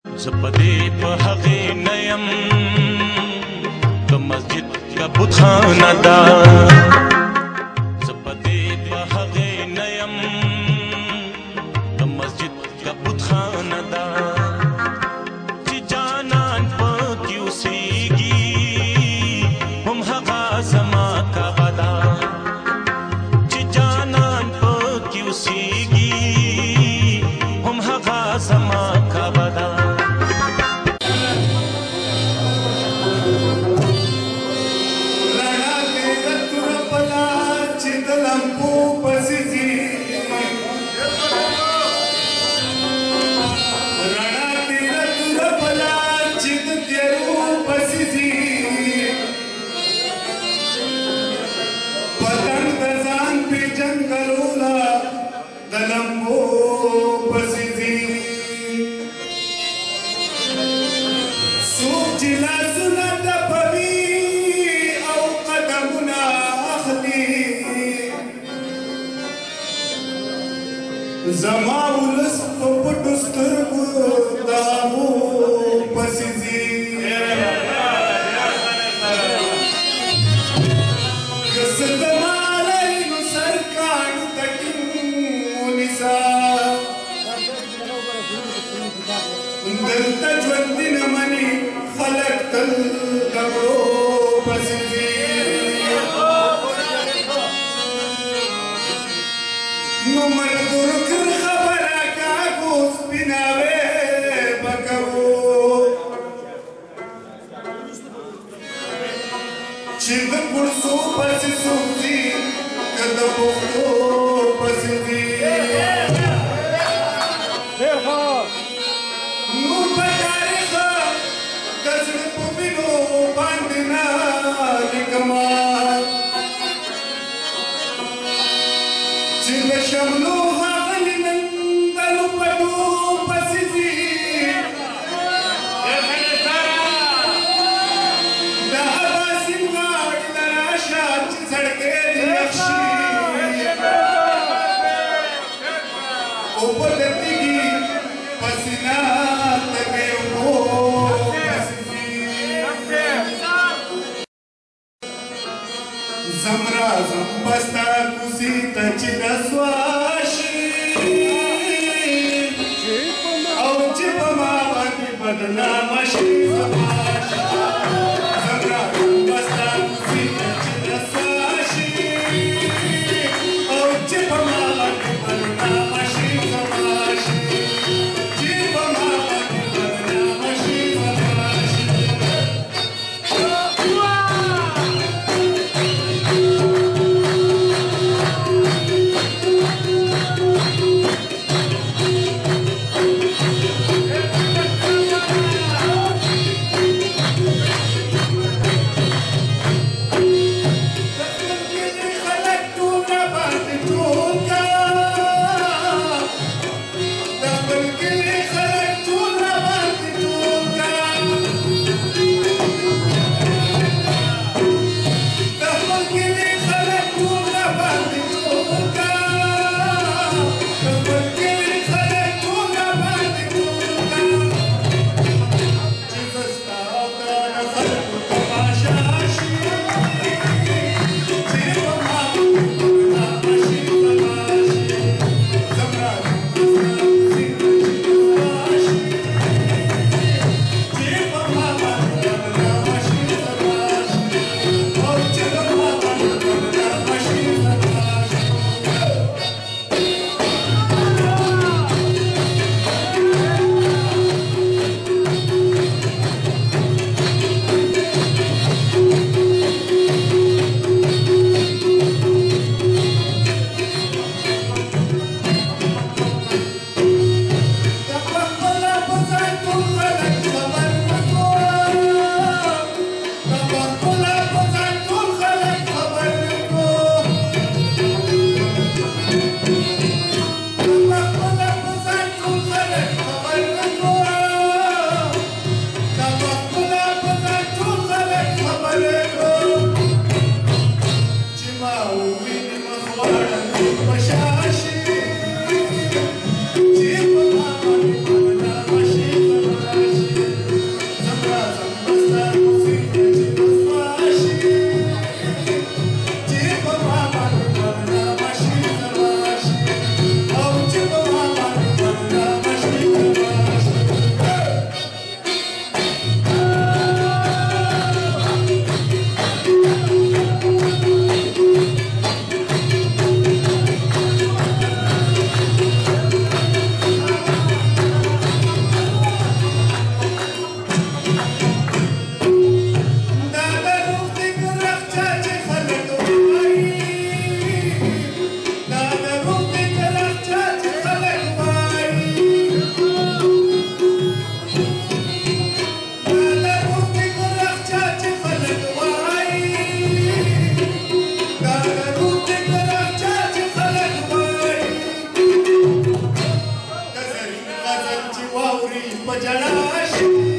زپدې په هغې نه یم د مسجد کا بتخانه ده زپدې په هغې نه یم د مسجد کا بتخانه ده چې جانان پکې اوسېږي هم هغه زما کعبه ده چې جانان پکې اوسېږي هم هغه زما کعبه ده زما ولس په پټو سترګو د هغو پسې ځي که څه د مالۍ نو سر کاڼو ته ټینګ ونیسه دلته ژوندي نه مني خلک تل د مړو پسې ځي نو ملګرو چې د پړسو پسې څوک ځي که د پښتو پسې ځي نور په تاریخ د زړه په وینو باندې نه لیکمه چې د شملو ښاغلي نندلو پټو پسې ځي زمرا زمبستا کوزی ته چې رسوا شي او چې په ما باندې بدنامه شي زمرا زمبستا کوزی ته چې رسوا شي او چې په ما باندې بدنامه شي چې په ما باندې بدنامه شي راشي